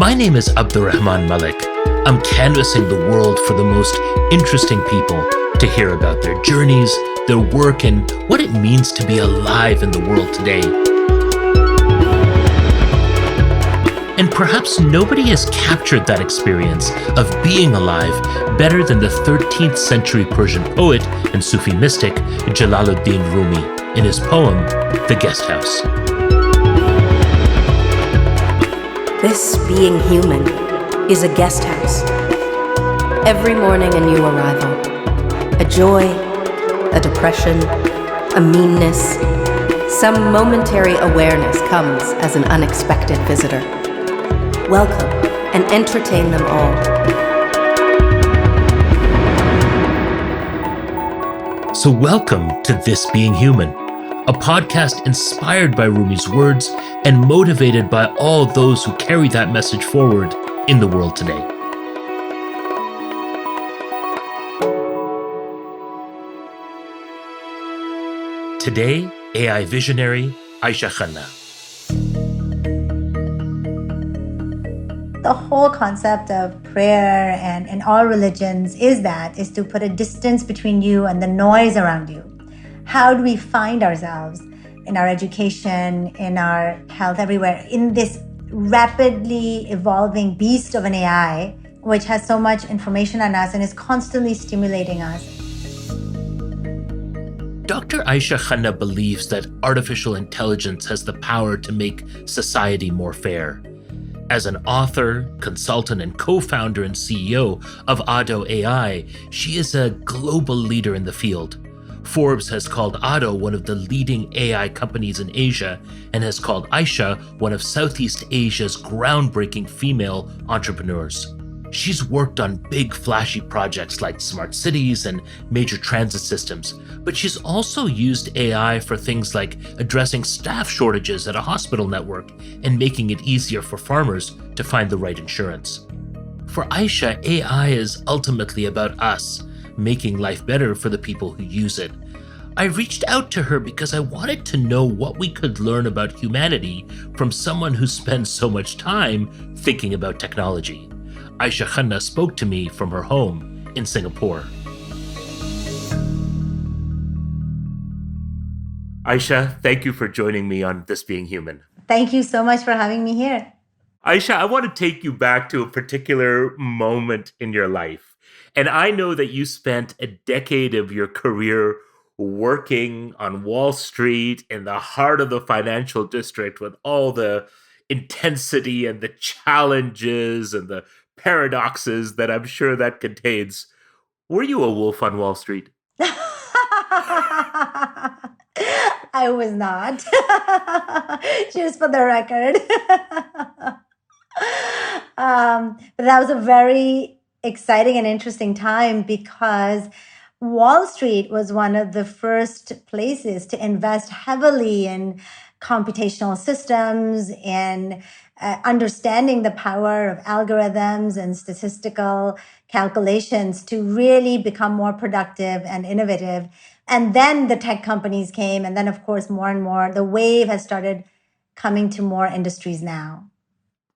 My name is Abdurrahman Malik. I'm canvassing the world for the most interesting people to hear about their journeys, their work, and what it means to be alive in the world today. And perhaps nobody has captured that experience of being alive better than the 13th century Persian poet and Sufi mystic Jalaluddin Rumi in his poem, The Guest House. This being human is a guest house. Every morning a new arrival. A joy, a depression, a meanness. Some momentary awareness comes as an unexpected visitor. Welcome and entertain them all. So welcome to This Being Human, a podcast inspired by Rumi's words and motivated by all those who carry that message forward in the world today. Today, AI visionary Ayesha Khanna. The whole concept of prayer and in all religions is to put a distance between you and the noise around you. How do we find ourselves in our education, in our health, everywhere, in this rapidly evolving beast of an AI, which has so much information on us and is constantly stimulating us? Dr. Ayesha Khanna believes that artificial intelligence has the power to make society more fair. As an author, consultant, and co-founder and CEO of ADDO AI, she is a global leader in the field. Forbes has called ADDO one of the leading AI companies in Asia and has called Aisha one of Southeast Asia's groundbreaking female entrepreneurs. She's worked on big, flashy projects like smart cities and major transit systems, but she's also used AI for things like addressing staff shortages at a hospital network and making it easier for farmers to find the right insurance. For Aisha, AI is ultimately about us, making life better for the people who use it. I reached out to her because I wanted to know what we could learn about humanity from someone who spends so much time thinking about technology. Ayesha Khanna spoke to me from her home in Singapore. Aisha, thank you for joining me on This Being Human. Thank you so much for having me here. Aisha, I want to take you back to a particular moment in your life. And I know that you spent a decade of your career working on Wall Street in the heart of the financial district with all the intensity and the challenges and the paradoxes that I'm sure that contains. Were you a wolf on Wall Street? I was not. Just for the record. But that was a very exciting and interesting time because Wall Street was one of the first places to invest heavily in computational systems and understanding the power of algorithms and statistical calculations to really become more productive and innovative. And then the tech companies came. And then, of course, more and more, the wave has started coming to more industries now.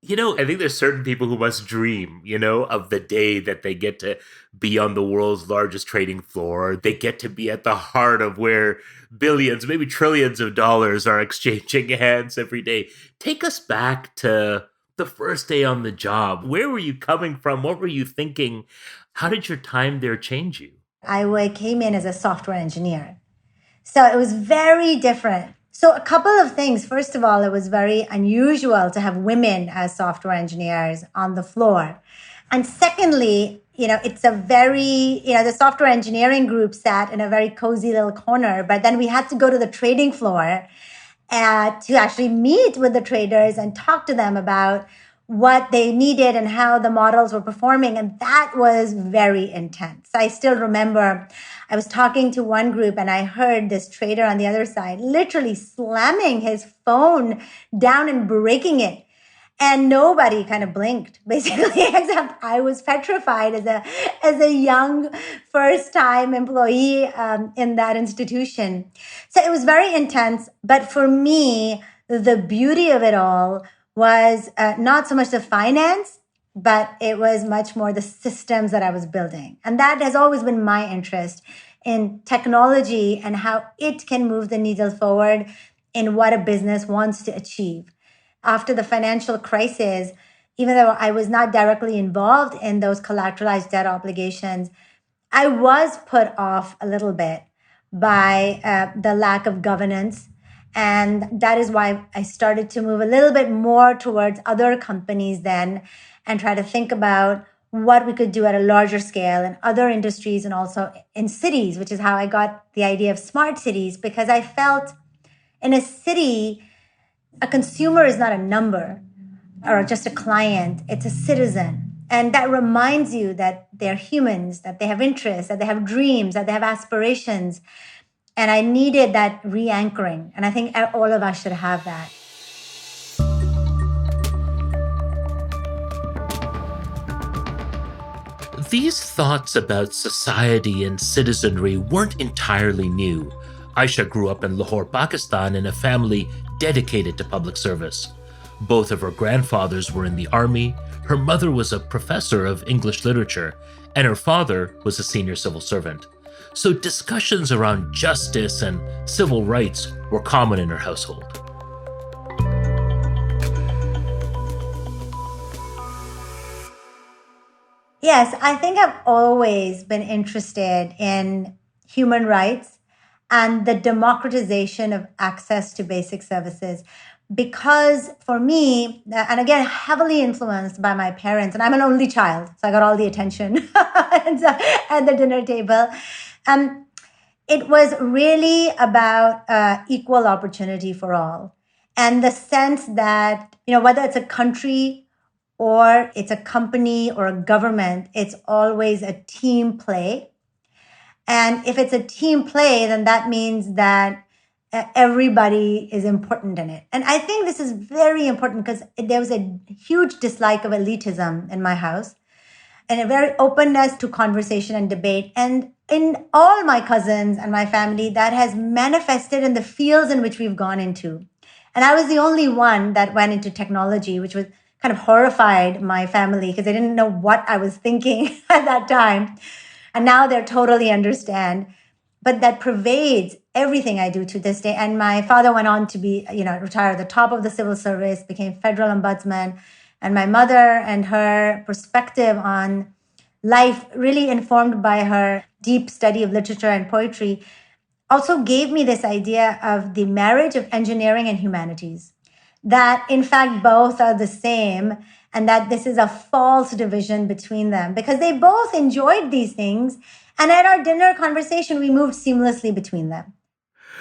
I think there's certain people who must dream, of the day that they get to be on the world's largest trading floor. They get to be at the heart of where billions, maybe trillions of dollars are exchanging hands every day. Take us back to the first day on the job. Where were you coming from? What were you thinking? How did your time there change you? I came in as a software engineer. So it was very different. So a couple of things. First of all, it was very unusual to have women as software engineers on the floor. And secondly, it's a very, the software engineering group sat in a very cozy little corner, but then we had to go to the trading floor to actually meet with the traders and talk to them about what they needed and how the models were performing. And that was very intense. I still remember I was talking to one group and I heard this trader on the other side literally slamming his phone down and breaking it. And nobody kind of blinked, basically, except I was petrified as a young first-time employee in that institution. So it was very intense. But for me, the beauty of it all was not so much the finance, but it was much more the systems that I was building. And that has always been my interest in technology and how it can move the needle forward in what a business wants to achieve. After the financial crisis, even though I was not directly involved in those collateralized debt obligations, I was put off a little bit by the lack of governance. And that is why I started to move a little bit more towards other companies then and try to think about what we could do at a larger scale in other industries and also in cities, which is how I got the idea of smart cities, because I felt in a city, a consumer is not a number or just a client, it's a citizen. And that reminds you that they're humans, that they have interests, that they have dreams, that they have aspirations. And I needed that re-anchoring. And I think all of us should have that. These thoughts about society and citizenry weren't entirely new. Aisha grew up in Lahore, Pakistan, in a family dedicated to public service. Both of her grandfathers were in the army, her mother was a professor of English literature, and her father was a senior civil servant. So discussions around justice and civil rights were common in her household. Yes, I think I've always been interested in human rights and the democratization of access to basic services. Because for me, and again, heavily influenced by my parents, and I'm an only child, so I got all the attention at the dinner table. It was really about equal opportunity for all. And the sense that, whether it's a country or it's a company or a government, it's always a team play. And if it's a team play, then that means that everybody is important in it. And I think this is very important because there was a huge dislike of elitism in my house and a very openness to conversation and debate. And in all my cousins and my family, that has manifested in the fields in which we've gone into. And I was the only one that went into technology, which was kind of horrified my family because they didn't know what I was thinking at that time. And now they totally understand. But that pervades everything I do to this day. And my father went on to be, retire at the top of the civil service, became federal ombudsman. And my mother and her perspective on life, really informed by her deep study of literature and poetry, also gave me this idea of the marriage of engineering and humanities. That in fact, both are the same and that this is a false division between them because they both enjoyed these things. And at our dinner conversation, we moved seamlessly between them.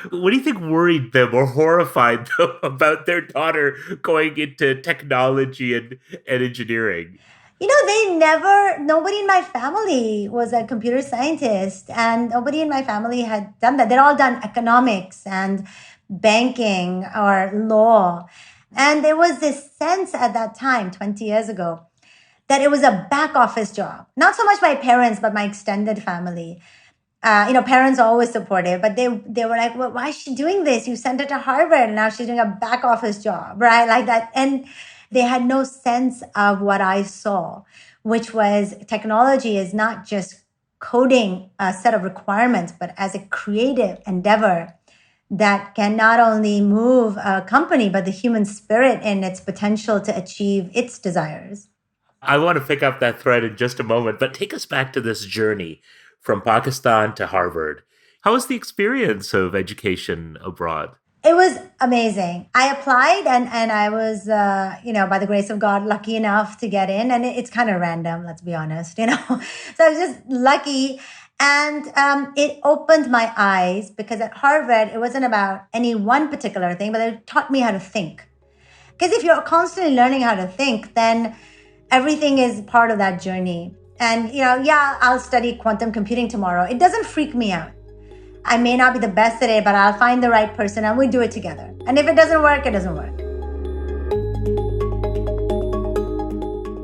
What do you think worried them or horrified them about their daughter going into technology and engineering? Nobody in my family was a computer scientist and nobody in my family had done that. They'd all done economics and banking or law. And there was this sense at that time, 20 years ago, that it was a back office job. Not so much my parents, but my extended family. Parents are always supportive, but they were like, well, why is she doing this? You sent her to Harvard and now she's doing a back office job, right? Like that. And they had no sense of what I saw, which was technology is not just coding a set of requirements, but as a creative endeavor that can not only move a company, but the human spirit in its potential to achieve its desires. I want to pick up that thread in just a moment, but take us back to this journey from Pakistan to Harvard. How was the experience of education abroad? It was amazing. I applied and I was, by the grace of God, lucky enough to get in. And it's kind of random, let's be honest, So I was just lucky. And it opened my eyes because at Harvard, it wasn't about any one particular thing, but it taught me how to think. Because if you're constantly learning how to think, then everything is part of that journey. And, I'll study quantum computing tomorrow. It doesn't freak me out. I may not be the best at it, but I'll find the right person and we do it together. And if it doesn't work, it doesn't work.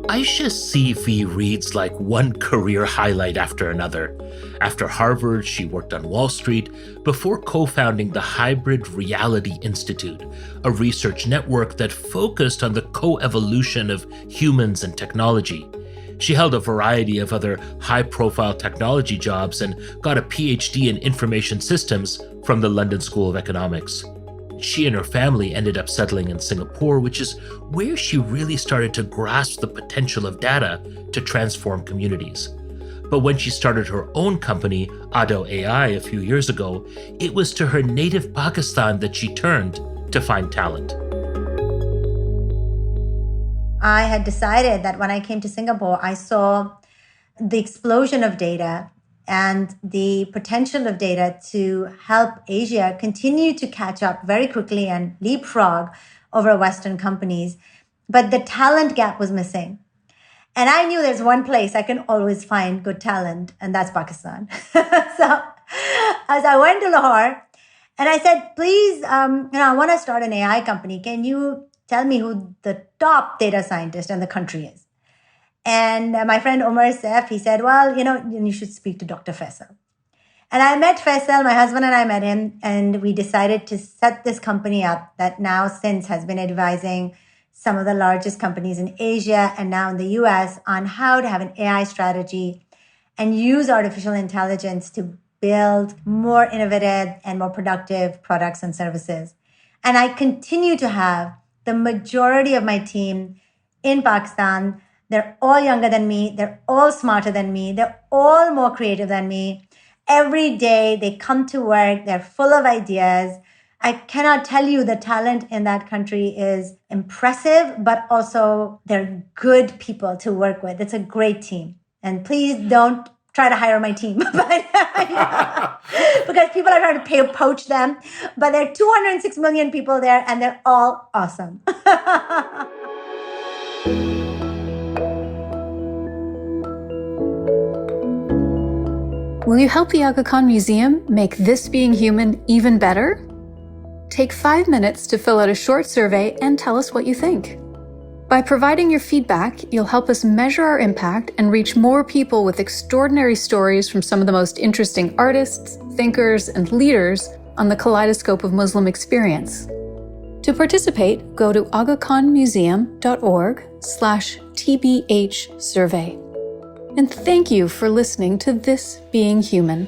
Aisha's CV reads like one career highlight after another. After Harvard, she worked on Wall Street before co-founding the Hybrid Reality Institute, a research network that focused on the co-evolution of humans and technology. She held a variety of other high-profile technology jobs and got a PhD in information systems from the London School of Economics. She and her family ended up settling in Singapore, which is where she really started to grasp the potential of data to transform communities. But when she started her own company, ADDO AI, a few years ago, it was to her native Pakistan that she turned to find talent. I had decided that when I came to Singapore, I saw the explosion of data and the potential of data to help Asia continue to catch up very quickly and leapfrog over Western companies. But the talent gap was missing. And I knew there's one place I can always find good talent, and that's Pakistan. So as I went to Lahore and I said, please, I want to start an AI company. Can you tell me who the top data scientist in the country is? And my friend Omar Saif, he said, well, you should speak to Dr. Faisal. And I met Faisal, my husband and I met him, and we decided to set this company up that now since has been advising some of the largest companies in Asia and now in the US on how to have an AI strategy and use artificial intelligence to build more innovative and more productive products and services. And I continue to have the majority of my team in Pakistan. They're all younger than me. They're all smarter than me. They're all more creative than me. Every day they come to work. They're full of ideas. I cannot tell you the talent in that country is impressive, but also they're good people to work with. It's a great team. And please don't try to hire my team because people are trying to poach them. But there are 206 million people there and they're all awesome. Will you help the Aga Khan Museum make This Being Human even better? Take 5 minutes to fill out a short survey and tell us what you think. By providing your feedback, you'll help us measure our impact and reach more people with extraordinary stories from some of the most interesting artists, thinkers, and leaders on the kaleidoscope of Muslim experience. To participate, go to agakhanmuseum.org/TBH survey. And thank you for listening to This Being Human.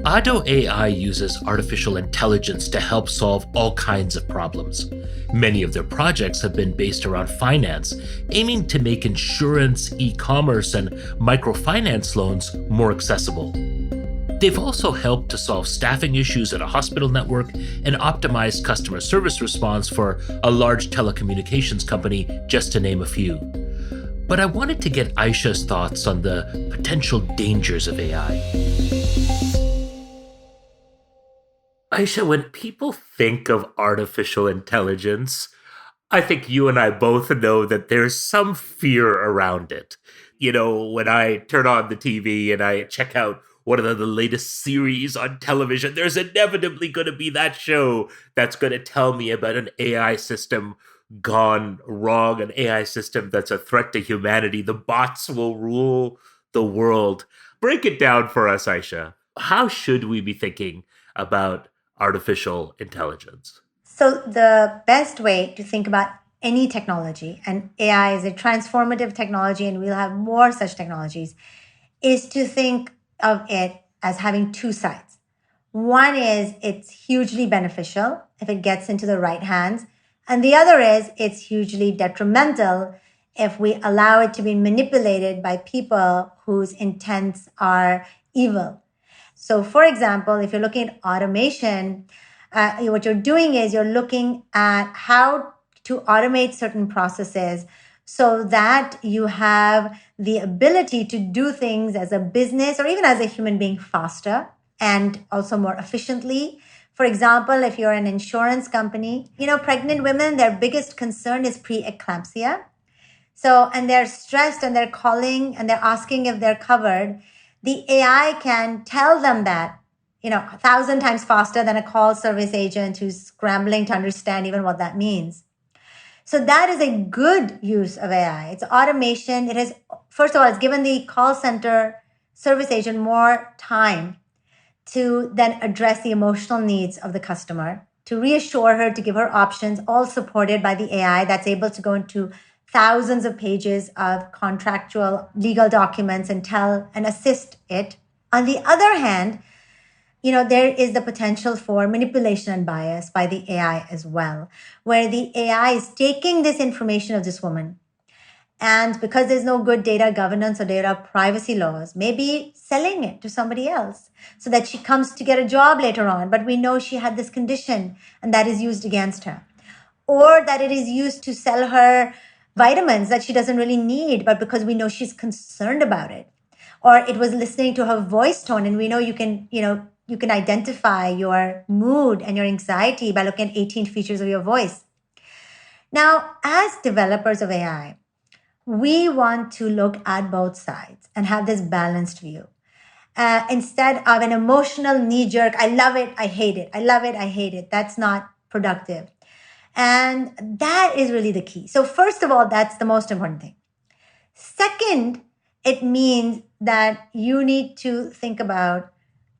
ADDO AI uses artificial intelligence to help solve all kinds of problems. Many of their projects have been based around finance, aiming to make insurance, e-commerce, and microfinance loans more accessible. They've also helped to solve staffing issues at a hospital network and optimize customer service response for a large telecommunications company, just to name a few. But I wanted to get Aisha's thoughts on the potential dangers of AI. Aisha, when people think of artificial intelligence, I think you and I both know that there's some fear around it. When I turn on the TV and I check out one of the latest series on television, there's inevitably going to be that show that's going to tell me about an AI system gone wrong, an AI system that's a threat to humanity. The bots will rule the world. Break it down for us, Aisha. How should we be thinking about artificial intelligence? So the best way to think about any technology, and AI is a transformative technology, and we'll have more such technologies, is to think of it as having two sides. One is it's hugely beneficial if it gets into the right hands. And the other is it's hugely detrimental if we allow it to be manipulated by people whose intents are evil. So for example, if you're looking at automation, what you're doing is you're looking at how to automate certain processes so that you have the ability to do things as a business or even as a human being faster and also more efficiently. For example, if you're an insurance company, pregnant women, their biggest concern is preeclampsia. So, and they're stressed and they're calling and they're asking if they're covered. The AI can tell them that, 1,000 times faster than a call service agent who's scrambling to understand even what that means. So that is a good use of AI. It's automation. It has, first of all, it's given the call center service agent more time to then address the emotional needs of the customer, to reassure her, to give her options, all supported by the AI that's able to go into thousands of pages of contractual legal documents and tell and assist it. On the other hand, there is the potential for manipulation and bias by the AI as well, where the AI is taking this information of this woman, and because there's no good data governance or data privacy laws, maybe selling it to somebody else so that she comes to get a job later on, but we know she had this condition and that is used against her. Or that it is used to sell her vitamins that she doesn't really need, but because we know she's concerned about it. Or it was listening to her voice tone, and we know you can identify your mood and your anxiety by looking at 18 features of your voice. Now, as developers of AI, we want to look at both sides and have this balanced view. Instead of an emotional knee-jerk, I love it, I hate it, I love it, I hate it. That's not productive. And that is really the key. So first of all, that's the most important thing. Second, it means that you need to think about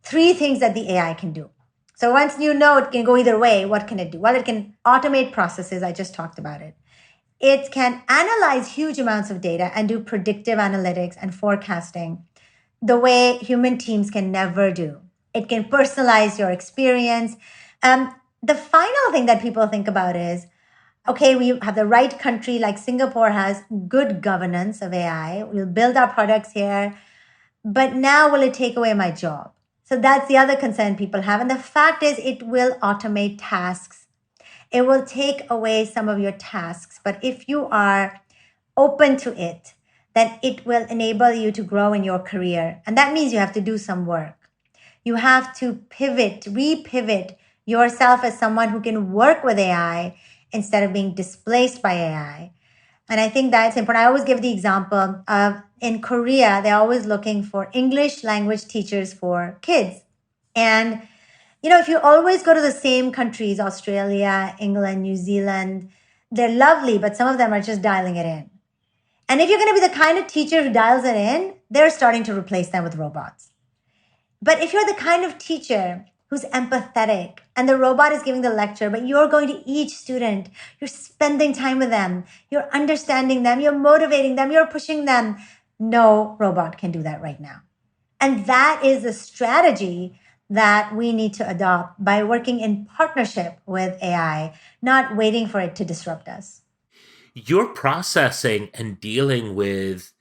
3 things that the AI can do. So once you know it can go either way, what can it do? Well, it can automate processes. I just talked about it. It can analyze huge amounts of data and do predictive analytics and forecasting the way human teams can never do. It can personalize your experience. The final thing that people think about is, okay, we have the right country, like Singapore has good governance of AI. We'll build our products here, but now will it take away my job? So that's the other concern people have. And the fact is, it will automate tasks. It will take away some of your tasks. But if you are open to it, then it will enable you to grow in your career. And that means you have to do some work. You have to repivot yourself as someone who can work with AI instead of being displaced by AI. And I think that's important. I always give the example of in Korea, they're always looking for English language teachers for kids. And if you always go to the same countries, Australia, England, New Zealand, they're lovely, but some of them are just dialing it in. And if you're going to be the kind of teacher who dials it in, they're starting to replace them with robots. But if you're the kind of teacher who's empathetic and the robot is giving the lecture, but you're going to each student, you're spending time with them, you're understanding them, you're motivating them, you're pushing them, no robot can do that right now. And that is the strategy that we need to adopt by working in partnership with AI, not waiting for it to disrupt us. You're processing and dealing with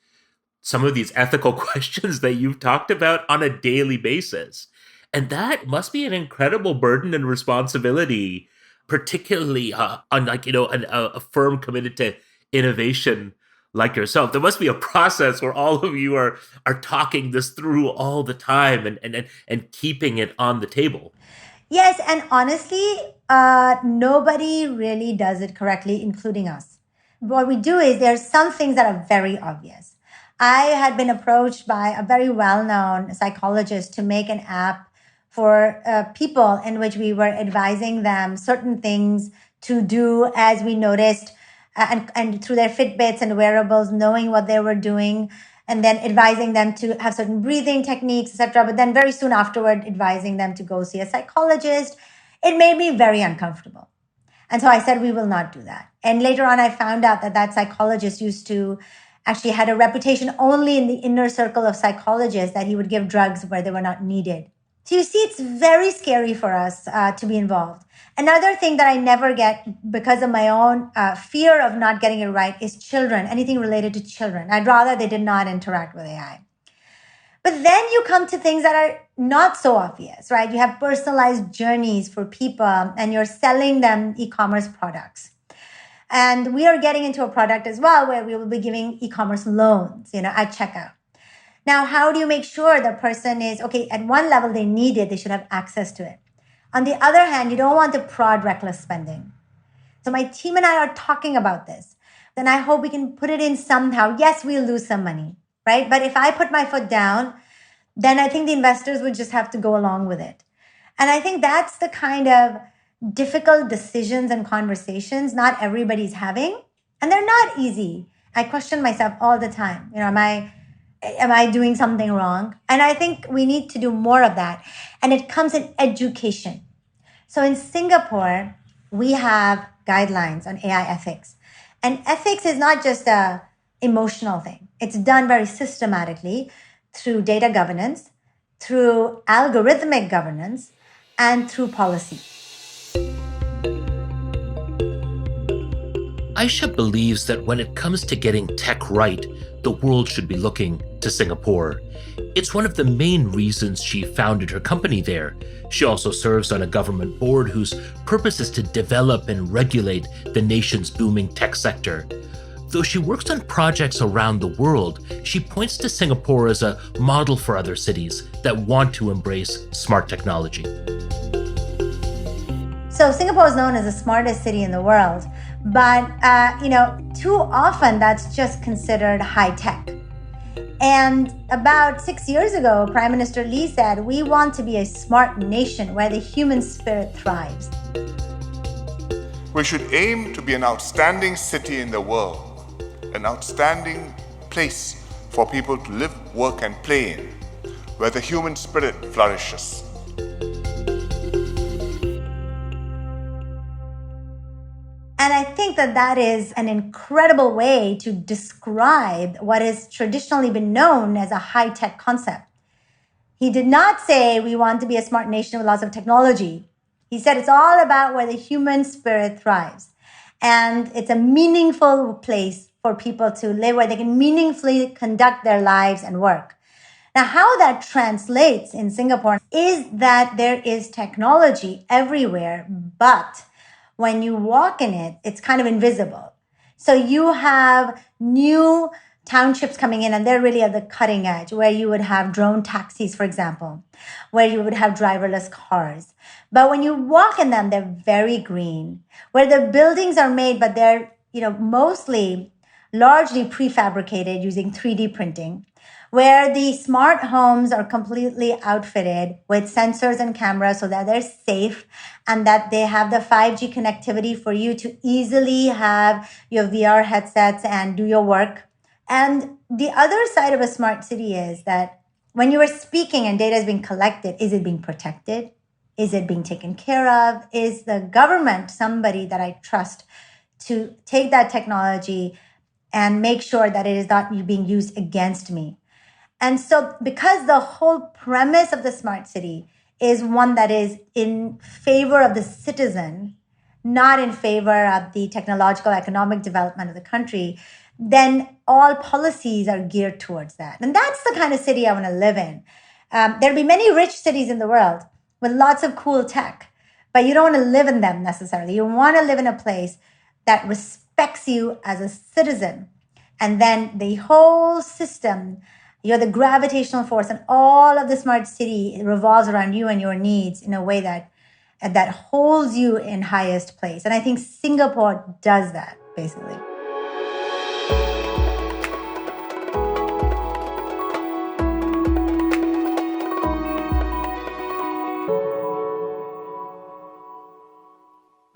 some of these ethical questions that you've talked about on a daily basis. And that must be an incredible burden and responsibility, particularly on a firm committed to innovation like yourself. There must be a process where all of you are talking this through all the time and keeping it on the table. Yes, and honestly, nobody really does it correctly, including us. What we do is there's some things that are very obvious. I had been approached by a very well-known psychologist to make an app for people in which we were advising them certain things to do as we noticed and through their Fitbits and wearables, knowing what they were doing, and then advising them to have certain breathing techniques, etc. But then very soon afterward, advising them to go see a psychologist. It made me very uncomfortable. And so I said, we will not do that. And later on, I found out that psychologist used to actually had a reputation only in the inner circle of psychologists that he would give drugs where they were not needed. So you see, it's very scary for us to be involved. Another thing that I never get because of my own fear of not getting it right is children, anything related to children. I'd rather they did not interact with AI. But then you come to things that are not so obvious, right? You have personalized journeys for people and you're selling them e-commerce products. And we are getting into a product as well where we will be giving e-commerce loans, at checkout. Now, how do you make sure the person is, okay, at one level they need it, they should have access to it. On the other hand, you don't want to prod reckless spending. So my team and I are talking about this. Then I hope we can put it in somehow. Yes, we'll lose some money, right? But if I put my foot down, then I think the investors would just have to go along with it. And I think that's the kind of difficult decisions and conversations not everybody's having, and they're not easy. I question myself all the time. Am I doing something wrong? And I think we need to do more of that. And it comes in education. So in Singapore, we have guidelines on AI ethics. And ethics is not just a emotional thing. It's done very systematically through data governance, through algorithmic governance, and through policy. Aisha believes that when it comes to getting tech right, the world should be looking to Singapore. It's one of the main reasons she founded her company there. She also serves on a government board whose purpose is to develop and regulate the nation's booming tech sector. Though she works on projects around the world, she points to Singapore as a model for other cities that want to embrace smart technology. So Singapore is known as the smartest city in the world, but too often that's just considered high tech. And about 6 years ago, Prime Minister Lee said, we want to be a smart nation where the human spirit thrives. We should aim to be an outstanding city in the world, an outstanding place for people to live, work, and play in, where the human spirit flourishes. And I think that is an incredible way to describe what has traditionally been known as a high-tech concept. He did not say we want to be a smart nation with lots of technology. He said it's all about where the human spirit thrives. And it's a meaningful place for people to live, where they can meaningfully conduct their lives and work. Now, how that translates in Singapore is that there is technology everywhere, but when you walk in it, it's kind of invisible. So you have new townships coming in, and they're really at the cutting edge, where you would have drone taxis, for example, where you would have driverless cars. But when you walk in them, they're very green, where the buildings are made, but they're, mostly largely prefabricated using 3D printing, where the smart homes are completely outfitted with sensors and cameras so that they're safe and that they have the 5G connectivity for you to easily have your VR headsets and do your work. And the other side of a smart city is that when you are speaking and data is being collected, is it being protected? Is it being taken care of? Is the government somebody that I trust to take that technology and make sure that it is not being used against me? And so because the whole premise of the smart city is one that is in favor of the citizen, not in favor of the technological economic development of the country, then all policies are geared towards that. And that's the kind of city I want to live in. There'll be many rich cities in the world with lots of cool tech, but you don't want to live in them necessarily. You want to live in a place that respects you as a citizen. And then the whole system, you're the gravitational force, and all of the smart city revolves around you and your needs in a way that holds you in highest place. And I think Singapore does that, basically.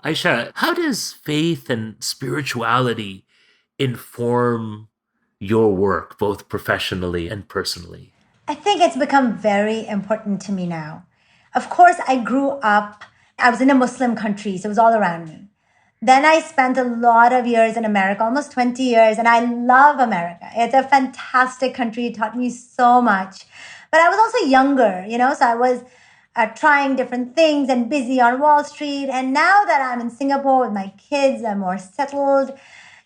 Aisha, how does faith and spirituality inform your work, both professionally and personally? I think it's become very important to me now. Of course, I was in a Muslim country, so it was all around me. Then I spent a lot of years in America, almost 20 years, and I love America. It's a fantastic country. It taught me so much. But I was also younger, so I was trying different things and busy on Wall Street. And now that I'm in Singapore with my kids, I'm more settled.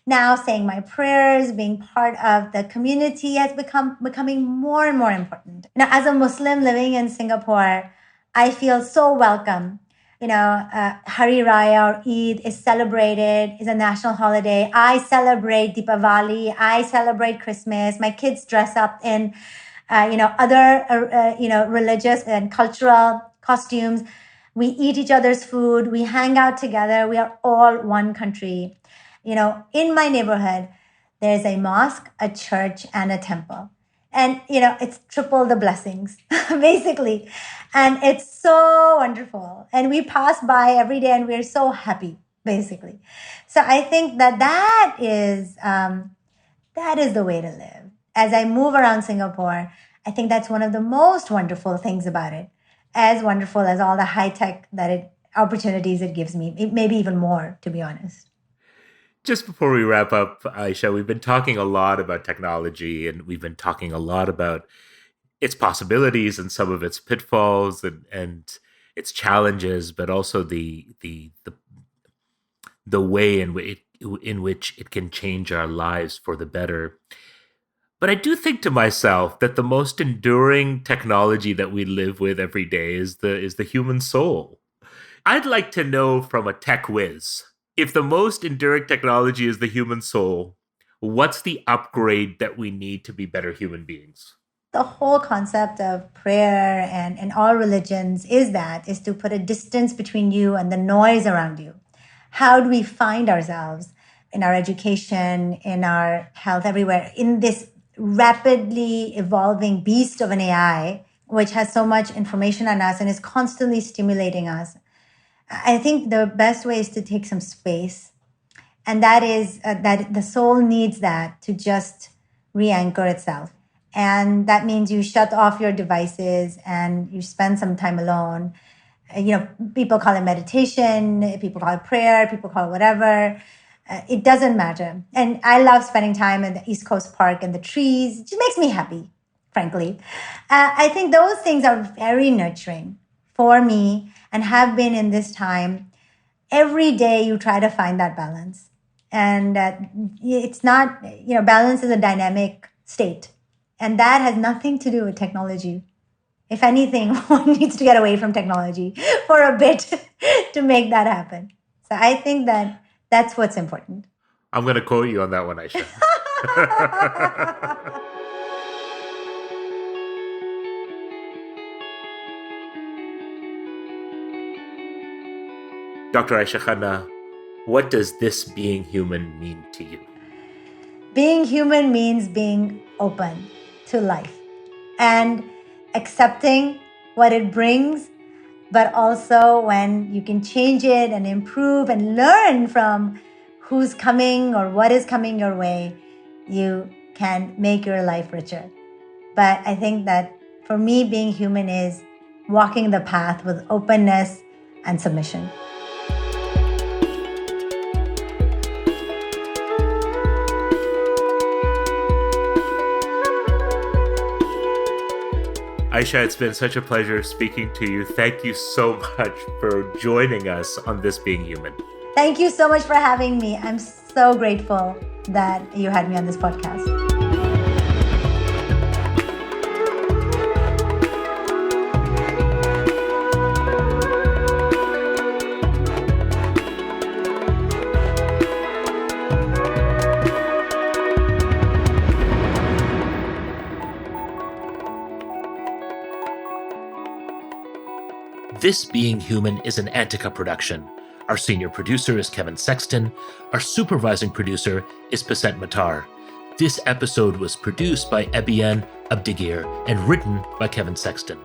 Now saying my prayers, being part of the community has becoming more and more important. As a Muslim living in Singapore, I feel so welcome. Hari Raya or Eid is celebrated, is a national holiday. I celebrate Deepavali. I celebrate Christmas. My kids dress up in, other, religious and cultural costumes. We eat each other's food. We hang out together. We are all one country. In my neighborhood, there's a mosque, a church, and a temple. And, it's triple the blessings, basically. And it's so wonderful. And we pass by every day and we're so happy, basically. So I think that is the way to live. As I move around Singapore, I think that's one of the most wonderful things about it. As wonderful as all the high tech opportunities it gives me, maybe even more, to be honest. Just before we wrap up, Aisha, we've been talking a lot about technology, and we've been talking a lot about its possibilities and some of its pitfalls and its challenges, but also the way in which it can change our lives for the better. But I do think to myself that the most enduring technology that we live with every day is the human soul. I'd like to know from a tech whiz, if the most enduring technology is the human soul, what's the upgrade that we need to be better human beings? The whole concept of prayer and all religions is to put a distance between you and the noise around you. How do we find ourselves in our education, in our health, everywhere, in this rapidly evolving beast of an AI, which has so much information on us and is constantly stimulating us? I think the best way is to take some space. And that is that the soul needs that to just re-anchor itself. And that means you shut off your devices and you spend some time alone. People call it meditation, people call it prayer, people call it whatever. It doesn't matter. And I love spending time in the East Coast Park and the trees. It just makes me happy, frankly. I think those things are very nurturing for me and have been in this time. Every day you try to find that balance. And it's not, balance is a dynamic state. And that has nothing to do with technology. If anything, one needs to get away from technology for a bit to make that happen. So I think that's what's important. I'm going to quote you on that one, Aisha. Dr. Ayesha Khanna, what does this being human mean to you? Being human means being open to life and accepting what it brings, but also when you can change it and improve and learn from who's coming or what is coming your way, you can make your life richer. But I think that for me, being human is walking the path with openness and submission. Aisha, it's been such a pleasure speaking to you. Thank you so much for joining us on This Being Human. Thank you so much for having me. I'm so grateful that you had me on this podcast. This Being Human is an Antica production. Our senior producer is Kevin Sexton. Our supervising producer is Pasent Matar. This episode was produced by Ebian Abdigir and written by Kevin Sexton.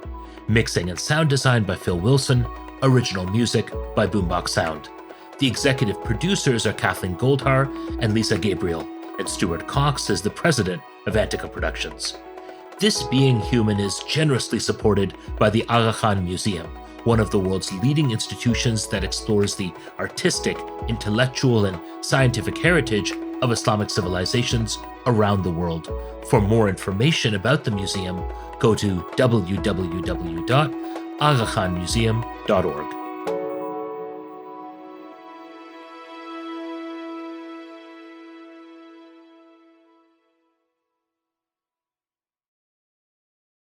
Mixing and sound design by Phil Wilson. Original music by Boombox Sound. The executive producers are Kathleen Goldhar and Lisa Gabriel, and Stuart Cox is the president of Antica Productions. This Being Human is generously supported by the Aga Khan Museum, one of the world's leading institutions that explores the artistic, intellectual, and scientific heritage of Islamic civilizations around the world. For more information about the museum, go to www.agakhanmuseum.org.